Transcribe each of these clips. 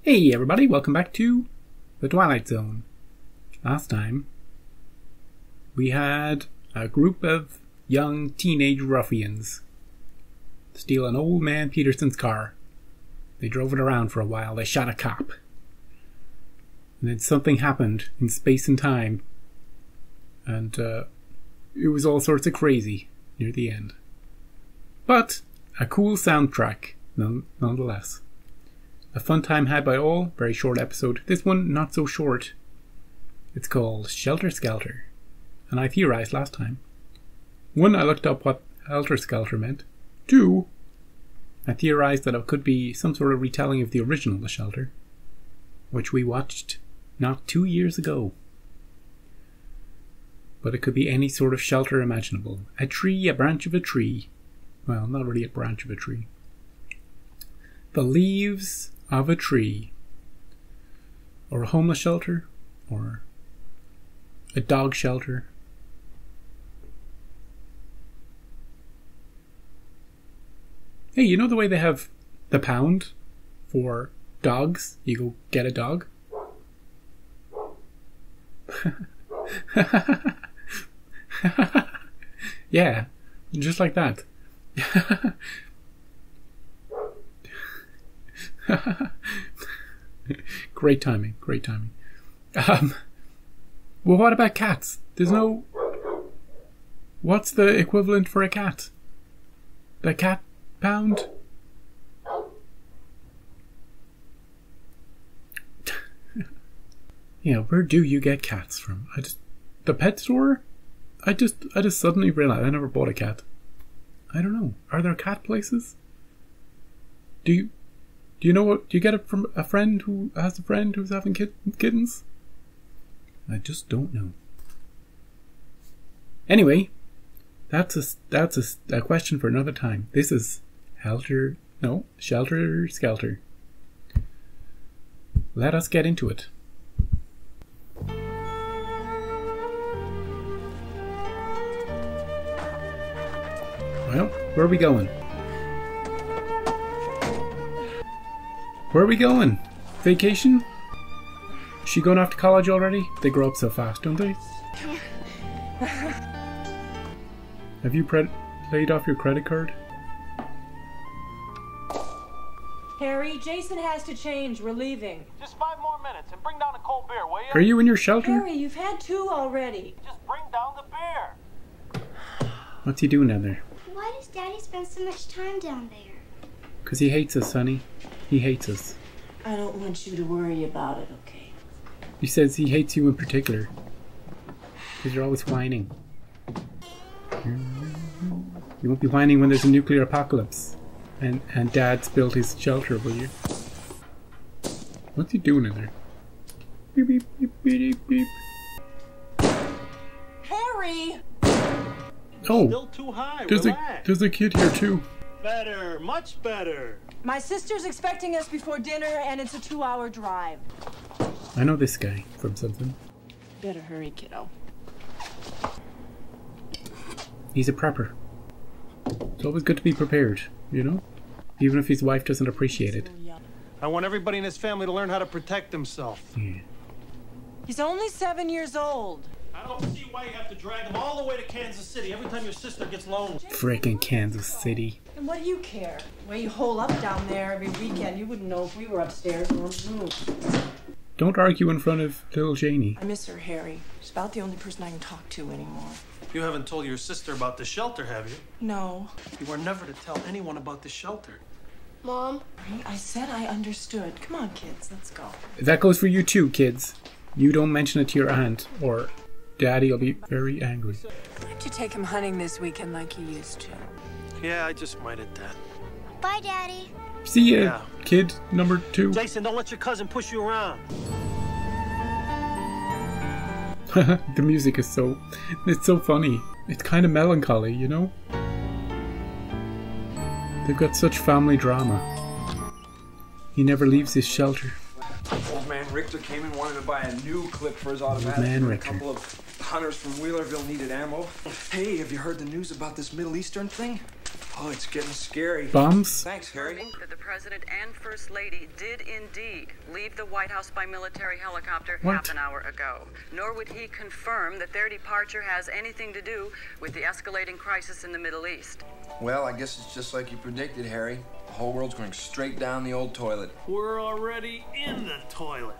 Hey everybody, welcome back to the Twilight Zone. Last time, we had a group of young teenage ruffians steal an old man Peterson's car. They drove it around for a while, they shot a cop. And then something happened in space and time. And it was all sorts of crazy near the end. But a cool soundtrack, nonetheless. A fun time had by all, very short episode. This one, not so short. It's called Skelter. And I theorized last time. 1, I looked up what Helter Skelter meant. 2, I theorized that it could be some sort of retelling of the original The Shelter, which we watched not 2 years ago. But it could be any sort of shelter imaginable. A tree, a branch of a tree. Well, not really a branch of a tree. The leaves of a tree, or a homeless shelter, or a dog shelter. Hey, you know the way they have the pound for dogs? You go get a dog. Yeah, just like that. Great timing. Well, what about cats? There's no... What's the equivalent for a cat? The cat pound? Yeah, where do you get cats from? The pet store? I just suddenly realized I never bought a cat. I don't know. Are there cat places? Do you know what? Do you get it from a friend who has a friend who's having kittens? I just don't know. Anyway, that's a question for another time. This is Shelter Skelter. Let us get into it. Well, where are we going? Where are we going? Vacation? Is she going off to college already? They grow up so fast, don't they? Have you paid off your credit card? Harry, Jason has to change. We're leaving. Just 5 more minutes and bring down a cold beer, will you? Are you in your shelter? Harry, you've had 2 already. Just bring down the beer. What's he doing down there? Why does Daddy spend so much time down there? Because he hates us, Sonny. He hates us. I don't want you to worry about it, okay? He says he hates you in particular. Because you're always whining. You won't be whining when there's a nuclear apocalypse. And Dad's built his shelter, will you? What's he doing in there? Beep, beep, beep, beep, beep. Harry! Oh, Still too high. there's a kid here too. Better, much better. My sister's expecting us before dinner, and it's a 2-hour drive. I know this guy from something. Better hurry, kiddo. He's a prepper. It's always good to be prepared, you know? Even if his wife doesn't appreciate it. I want everybody in his family to learn how to protect themselves. Yeah. He's only 7 years old. I don't see why you have to drag him all the way to Kansas City every time your sister gets lonely. Frickin' Kansas City. And what do you care? The way you hole up down there every weekend, you wouldn't know if we were upstairs or on the roof. Don't argue in front of little Janie. I miss her, Harry. She's about the only person I can talk to anymore. You haven't told your sister about the shelter, have you? No. You are never to tell anyone about the shelter. Mom? I said I understood. Come on, kids, let's go. That goes for you too, kids. You don't mention it to your aunt, or Daddy will be very angry. Why don't you take him hunting this weekend like you used to? Yeah, I just might at that. Bye, Daddy. See ya, Yeah. kid number 2. Jason, don't let your cousin push you around. The music is it's so funny. It's kind of melancholy, you know? They've got such family drama. He never leaves his shelter. Old man Richter came and wanted to buy a new clip for his automatic. Man A Richter. couple of hunters from Wheelerville needed ammo. Hey, have you heard the news about this Middle Eastern thing? Oh, it's getting scary. Bombs? Thanks, Harry. That the President and First Lady did indeed leave the White House by military helicopter What? half an hour ago. Nor would he confirm that their departure has anything to do with the escalating crisis in the Middle East. Well, I guess it's just like you predicted, Harry. The whole world's going straight down the old toilet. We're already in the toilet.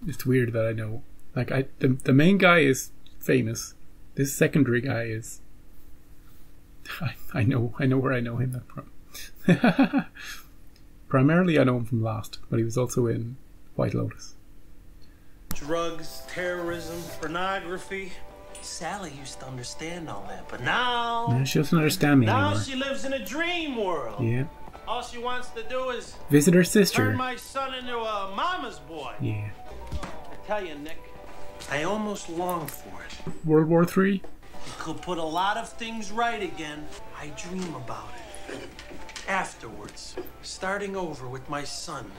It's weird that I know. Like, the main guy is famous. This secondary guy is... I know where I know him from. Primarily I know him from Lost, but he was also in White Lotus. Drugs, terrorism, pornography. Sally used to understand all that, but now... No, she doesn't understand me Now anymore. she lives in a dream world. Yeah. All she wants to do is Visit her turn sister. my son into a mama's boy. Yeah. I tell you, Nick, I almost long for it. World War III? It could put a lot of things right again. I dream about it. Afterwards, starting over with my son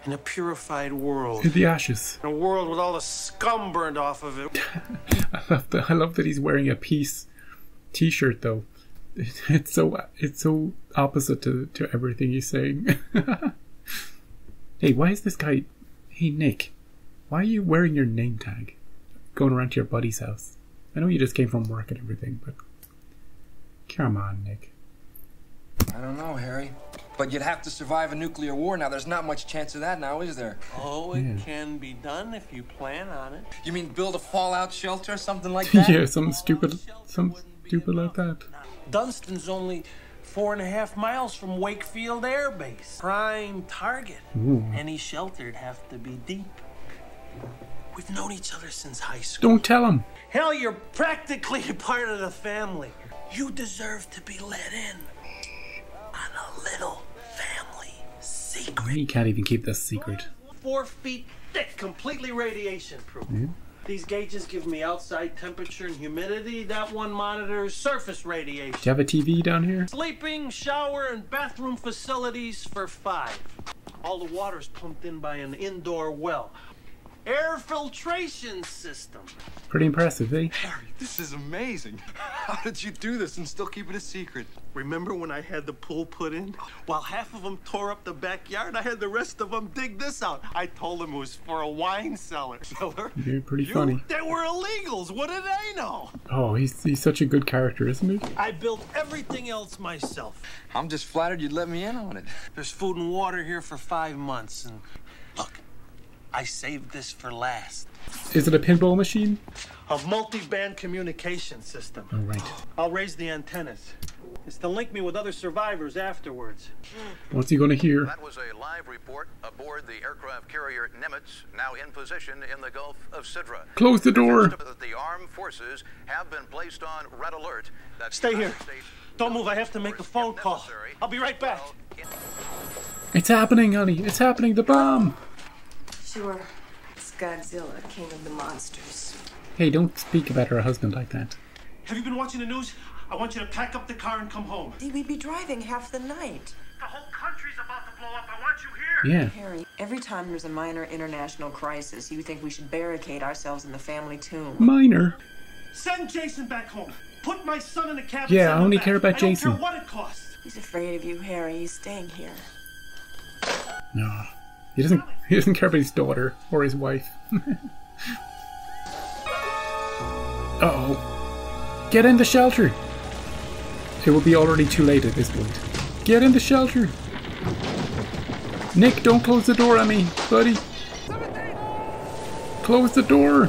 in a purified world. In the ashes. In a world with all the scum burned off of it. I love that he's wearing a peace t-shirt though. It's so opposite to everything he's saying. Hey, why is this guy... Hey, Nick. Why are you wearing your name tag? Going around to your buddy's house. I know you just came from work and everything, but... Come on, Nick. I don't know, Harry. But you'd have to survive a nuclear war now. There's not much chance of that now, is there? Oh, it Yeah. can be done if you plan on it. You mean build a fallout shelter or something like that? Yeah, something stupid like that. Dunston's only 4.5 miles from Wakefield Air Base. Prime target. Ooh. Any shelter'd have to be deep. We've known each other since high school. Don't tell him. Hell, you're practically a part of the family. You deserve to be let in on a little family secret. He can't even keep this secret. 4 feet thick, completely radiation proof. These gauges give me outside temperature and humidity. That one monitors surface radiation. Do you have a TV down here? Sleeping, shower, and bathroom facilities for 5. All the water's pumped in by an indoor well. Air filtration system. Pretty impressive, eh? Harry, this is amazing. How did you do this and still keep it a secret? Remember when I had the pool put in? While half of them tore up the backyard, I had the rest of them dig this out. I told them it was for a wine cellar. You're pretty funny. They were illegals. What did they know? Oh, he's such a good character, isn't he? I built everything else myself. I'm just flattered you'd let me in on it. There's food and water here for 5 months, and look, I saved this for last. Is it a pinball machine? A multi-band communication system. Oh, right. I'll raise the antennas. It's to link me with other survivors afterwards. What's he gonna hear? That was a live report aboard the aircraft carrier Nimitz, now in position in the Gulf of Sidra. Close the door. The armed forces have been placed on red alert. That Stay here. States Don't move. I have to make a phone call. I'll be right back. It's happening, honey. It's happening. The bomb. Sure. It's Godzilla, king of the monsters. Hey, don't speak about her husband like that. Have you been watching the news? I want you to pack up the car and come home. We'd be driving half the night. The whole country's about to blow up. I want you here. Yeah. Harry, every time there's a minor international crisis, you think we should barricade ourselves in the family tomb. Minor. Send Jason back home. Put my son in the cabin. Yeah, send I him only back. care about I don't Jason. care what it costs. He's afraid of you, Harry. He's staying here. No. He doesn't care about his daughter or his wife. Uh-oh. Get in the shelter. It will be already too late at this point. Get in the shelter. Nick, don't close the door on me, buddy. Close the door.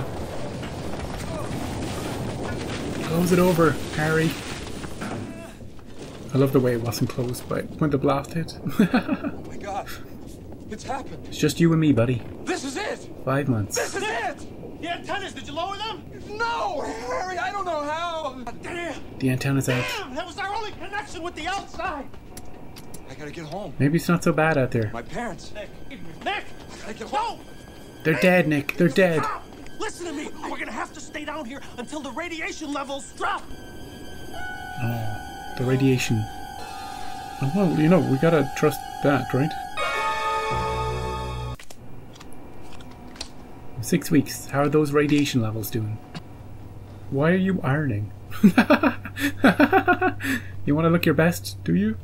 Close it over, Harry. I love the way it wasn't closed by when the blast hit. Oh my God. It's happened. It's just you and me, buddy. This is it. 5 months. This is it. The antennas, did you lower them? No, Harry, I don't know how. Damn! The antenna's out. Damn! That was our only connection with the outside! I gotta get home. Maybe it's not so bad out there. My parents. Nick! I get No! home. They're dead, Nick. They're dead. Stop! Listen to me! We're gonna have to stay down here until the radiation levels drop! Oh, the radiation. Oh, well, you know, we gotta trust that, right? 6 weeks. How are those radiation levels doing? Why are you ironing? You want to look your best, do you?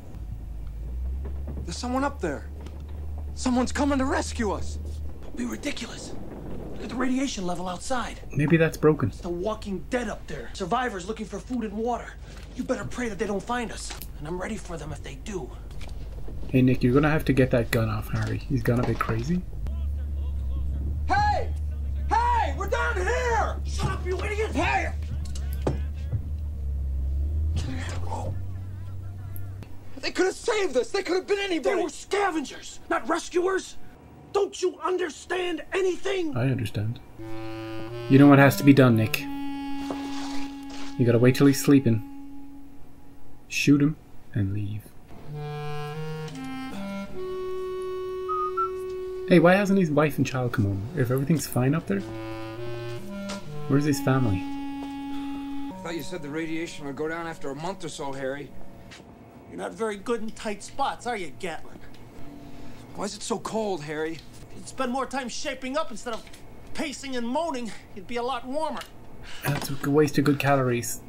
There's someone up there. Someone's coming to rescue us. Don't be ridiculous. Look at the radiation level outside. Maybe that's broken. It's the walking dead up there. Survivors looking for food and water. You better pray that they don't find us. And I'm ready for them if they do. Hey Nick, you're gonna have to get that gun off Harry. He's gone a bit crazy. Hey! Hey! We're down here! Shut up, you idiot! Hey! They could have saved us. They could have been anybody. They were scavengers, not rescuers. Don't you understand anything? I understand. You know what has to be done, Nick. You gotta wait till he's sleeping. Shoot him and leave. Hey, why hasn't his wife and child come home? If everything's fine up there? Where's his family? I thought you said the radiation would go down after a month or so, Harry. You're not very good in tight spots, are you, Gatlin? Why is it so cold, Harry? If you'd spend more time shaping up instead of pacing and moaning, you'd be a lot warmer. That's a waste of good calories.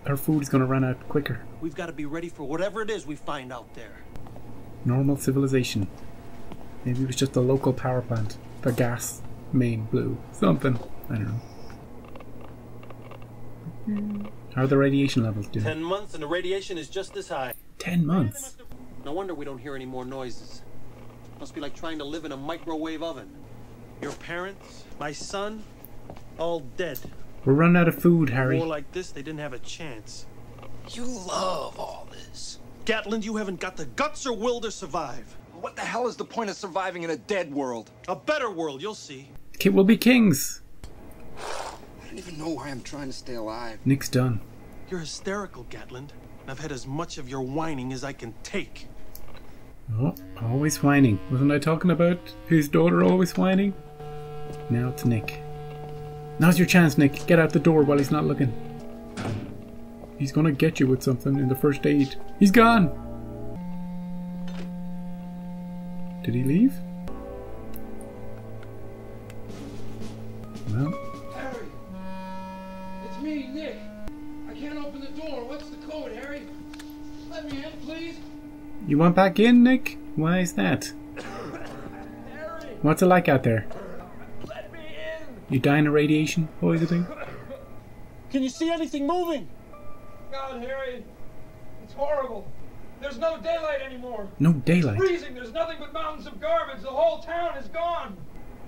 Our food is gonna run out quicker. We've got to be ready for whatever it is we find out there. Normal civilization. Maybe it was just a local power plant. The gas main blew. Something. I don't know. How are the radiation levels doing? 10 months and the radiation is just this high. 10 months? No wonder we don't hear any more noises. Must be like trying to live in a microwave oven. Your parents, my son, all dead. We're running out of food, Harry. More like this, they didn't have a chance. You love all this. Gatland, you haven't got the guts or will to survive. What the hell is the point of surviving in a dead world? A better world, you'll see. We'll be kings. I don't even know why I'm trying to stay alive. Nick's done. You're hysterical, Gatland. I've had as much of your whining as I can take. Oh, always whining. Wasn't I talking about his daughter always whining? Now it's Nick. Now's your chance, Nick. Get out the door while he's not looking. He's gonna get you with something in the first aid. He's gone! Did he leave? Well. Harry! It's me, Nick. I can't open the door. What's the code, Harry? Let me in, please. You want back in, Nick? Why is that? Harry! What's it like out there? Let me in! You dying of radiation poisoning? Can you see anything moving? God, Harry. It's horrible. There's no daylight anymore. No daylight. It's freezing. There's nothing but mountains of garbage. The whole town is gone.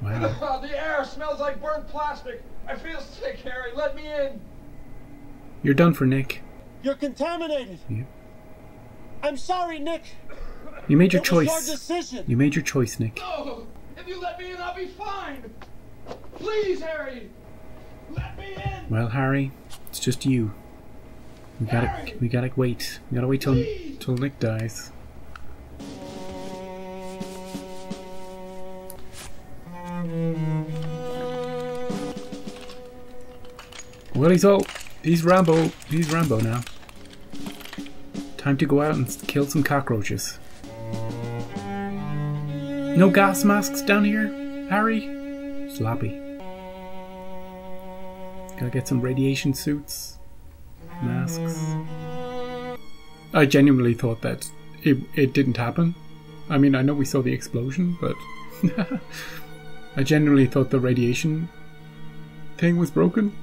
Wow. The air smells like burnt plastic. I feel sick, Harry. Let me in. You're done for, Nick. You're contaminated. Yeah. I'm sorry, Nick. You made your It was choice. your decision. You made your choice, Nick. No! If you let me in, I'll be fine. Please, Harry. Let me in. Well, Harry, it's just you. We gotta wait. We gotta wait till Nick dies. Well, he's Rambo. He's Rambo now. Time to go out and kill some cockroaches. No gas masks down here, Harry? Sloppy. Gotta get some radiation suits. Masks. I genuinely thought that it didn't happen. I mean, I know we saw the explosion, but I genuinely thought the radiation thing was broken.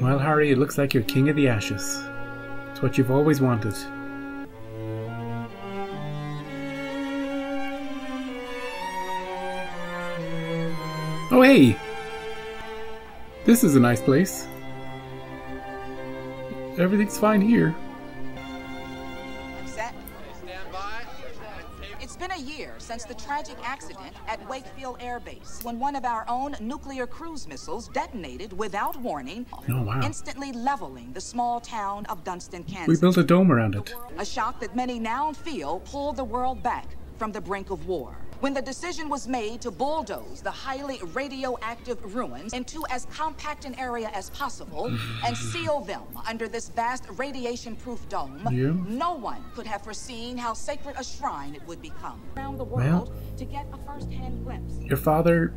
Well, Harry, it looks like you're king of the ashes. It's what you've always wanted. Oh, hey! This is a nice place. Everything's fine here. Set. It's been a year since the tragic accident at Wakefield Air Base when one of our own nuclear cruise missiles detonated without warning, Oh, wow. instantly leveling the small town of Dunston, Kansas. We built a dome around it. A shock that many now feel pulled the world back from the brink of war. when the decision was made to bulldoze the highly radioactive ruins into as compact an area as possible and seal them under this vast radiation-proof dome, no one could have foreseen how sacred a shrine it would become around the world to get a first-hand glimpse. Your father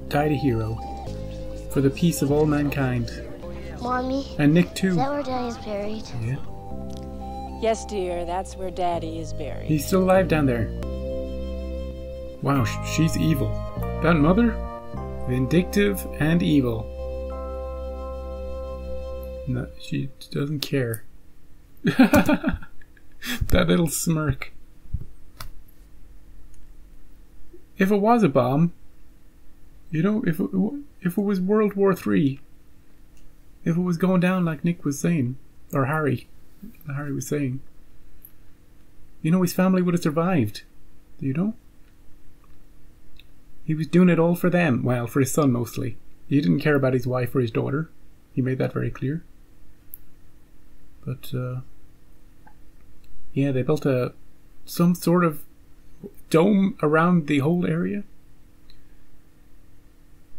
died a hero for the peace of all mankind. Mommy, And Nick too. is that where Daddy's buried? Yeah. Yes, dear, that's where Daddy is buried. He's still alive down there. Wow, she's evil. That mother? Vindictive and evil. No, she doesn't care. That little smirk. If it was a bomb, you know, if it was World War III, if it was going down like Nick was saying, or Harry was saying, you know, his family would have survived. Do you know? He was doing it all for them. Well, for his son mostly. He didn't care about his wife or his daughter. He made that very clear. But, yeah, they built some sort of dome around the whole area.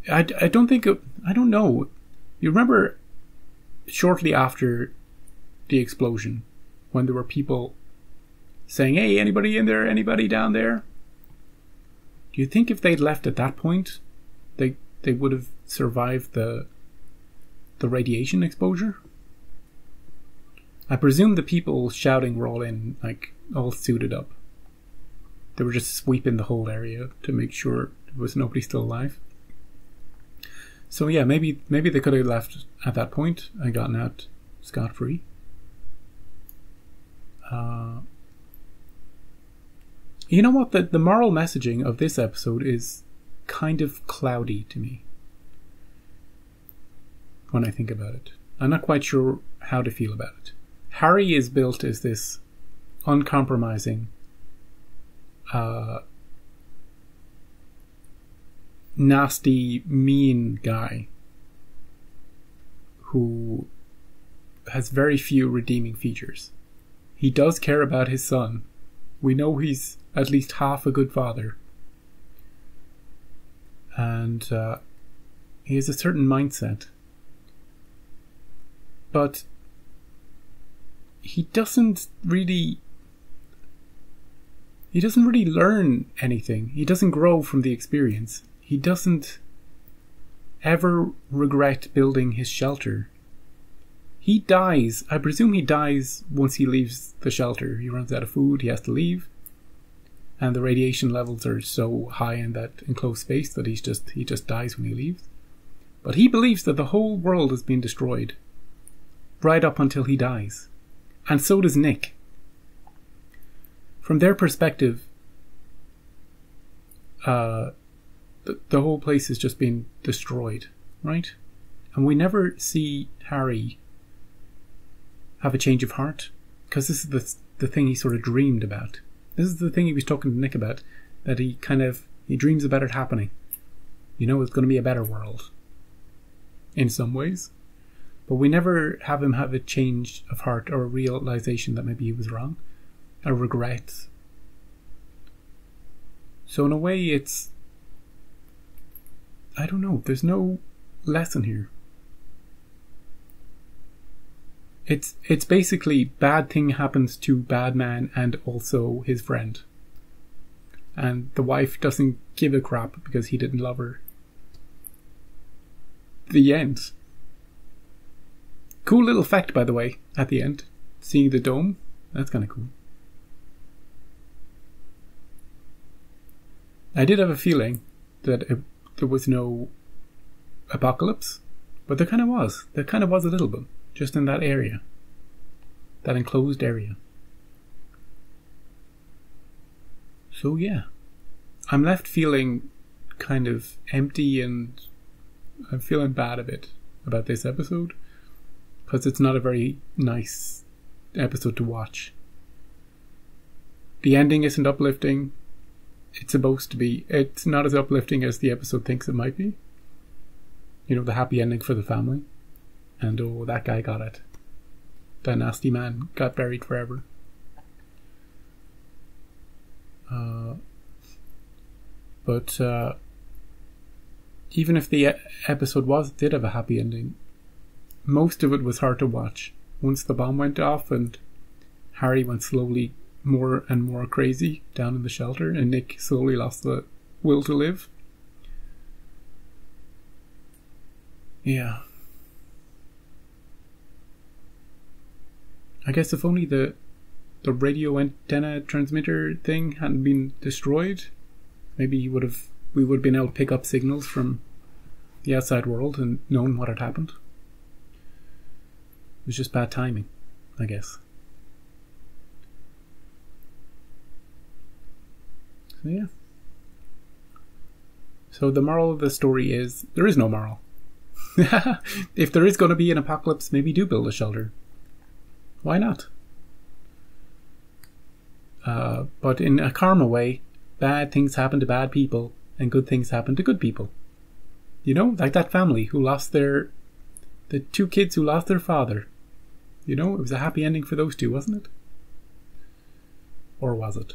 I don't know. You remember shortly after the explosion, when there were people saying, "Hey, anybody in there? Anybody down there?" Do you think if they'd left at that point, they would have survived the radiation exposure? I presume the people shouting were all suited up. They were just sweeping the whole area to make sure there was nobody still alive. So yeah, maybe they could have left at that point and gotten out scot-free. You know what? The moral messaging of this episode is kind of cloudy to me when I think about it. I'm not quite sure how to feel about it. Harry is built as this uncompromising, nasty, mean guy who has very few redeeming features. He does care about his son. We know he's at least half a good father. And he has a certain mindset. But he doesn't really learn anything. He doesn't grow from the experience. He doesn't ever regret building his shelter. He dies. I presume he dies once he leaves the shelter. He runs out of food, he has to leave. And the radiation levels are so high in that enclosed space that he just dies when he leaves. But he believes that the whole world has been destroyed. Right up until he dies. And so does Nick. From their perspective, the whole place has just been destroyed, right? And we never see Harry have a change of heart, because this is the thing he sort of dreamed about. This is the thing he was talking to Nick about, that he dreams about it happening. You know, it's going to be a better world in some ways. But we never have him have a change of heart or a realization that maybe he was wrong, a regret. So in a way, it's, I don't know, there's no lesson here. It's basically bad thing happens to bad man and also his friend. And the wife doesn't give a crap because he didn't love her. The end. Cool little fact, by the way, at the end. Seeing the dome. That's kind of cool. I did have a feeling that there was no apocalypse. But there kind of was. There kind of was a little bit. Just in that area. That enclosed area. So yeah. I'm left feeling kind of empty, and I'm feeling bad a bit about this episode. Because it's not a very nice episode to watch. The ending isn't uplifting. It's supposed to be. It's not as uplifting as the episode thinks it might be. You know, the happy ending for the family. And oh, that guy got it. That nasty man got buried forever. But even if the episode did have a happy ending, most of it was hard to watch. Once the bomb went off and Harry went slowly more and more crazy down in the shelter, and Nick slowly lost the will to live. Yeah. I guess if only the radio antenna transmitter thing hadn't been destroyed, maybe we would have been able to pick up signals from the outside world and known what had happened. It was just bad timing, I guess. So yeah. So the moral of the story is, there is no moral. If there is going to be an apocalypse, maybe do build a shelter. Why not? But in a karma way, bad things happen to bad people and good things happen to good people. You know, like that family who lost the 2 kids who lost their father. You know, it was a happy ending for those 2, wasn't it? Or was it?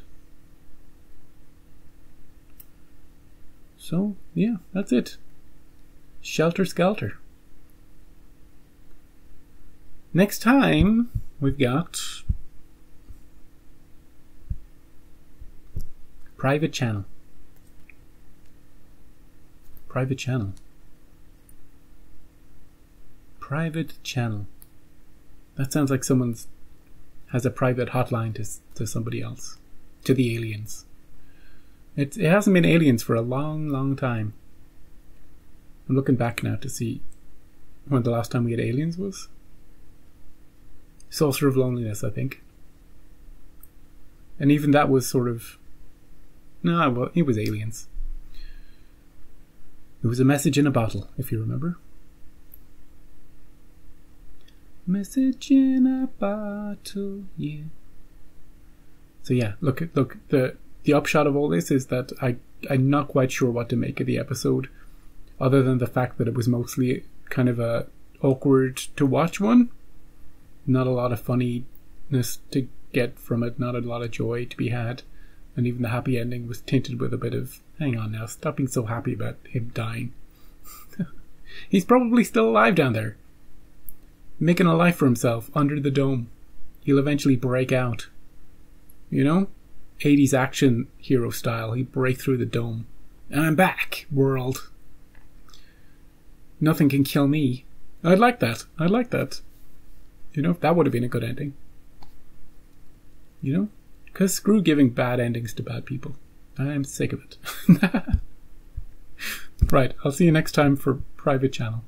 So, yeah, that's it. Shelter Skelter. Next time, we've got Private Channel. Private Channel. Private Channel. That sounds like someone's has a private hotline to somebody else. To the aliens. It hasn't been aliens for a long, long time. I'm looking back now to see when the last time we had aliens was. Saucer of Loneliness, I think. And even that was sort of... No, well, it was aliens. It was a message in a bottle, if you remember. Message in a bottle, yeah. So yeah, look. The upshot of all this is that I'm not quite sure what to make of the episode, other than the fact that it was mostly kind of a awkward to watch one. Not a lot of funniness to get from it, not a lot of joy to be had, and even the happy ending was tinted with a bit of, hang on now, stop being so happy about him dying. He's probably still alive down there, making a life for himself under the dome. He'll eventually break out. You know? 80s action hero style. He'd break through the dome. And I'm back, world. Nothing can kill me. I'd like that. You know, that would have been a good ending. You know? Because screw giving bad endings to bad people. I'm sick of it. Right, I'll see you next time for Private Channel.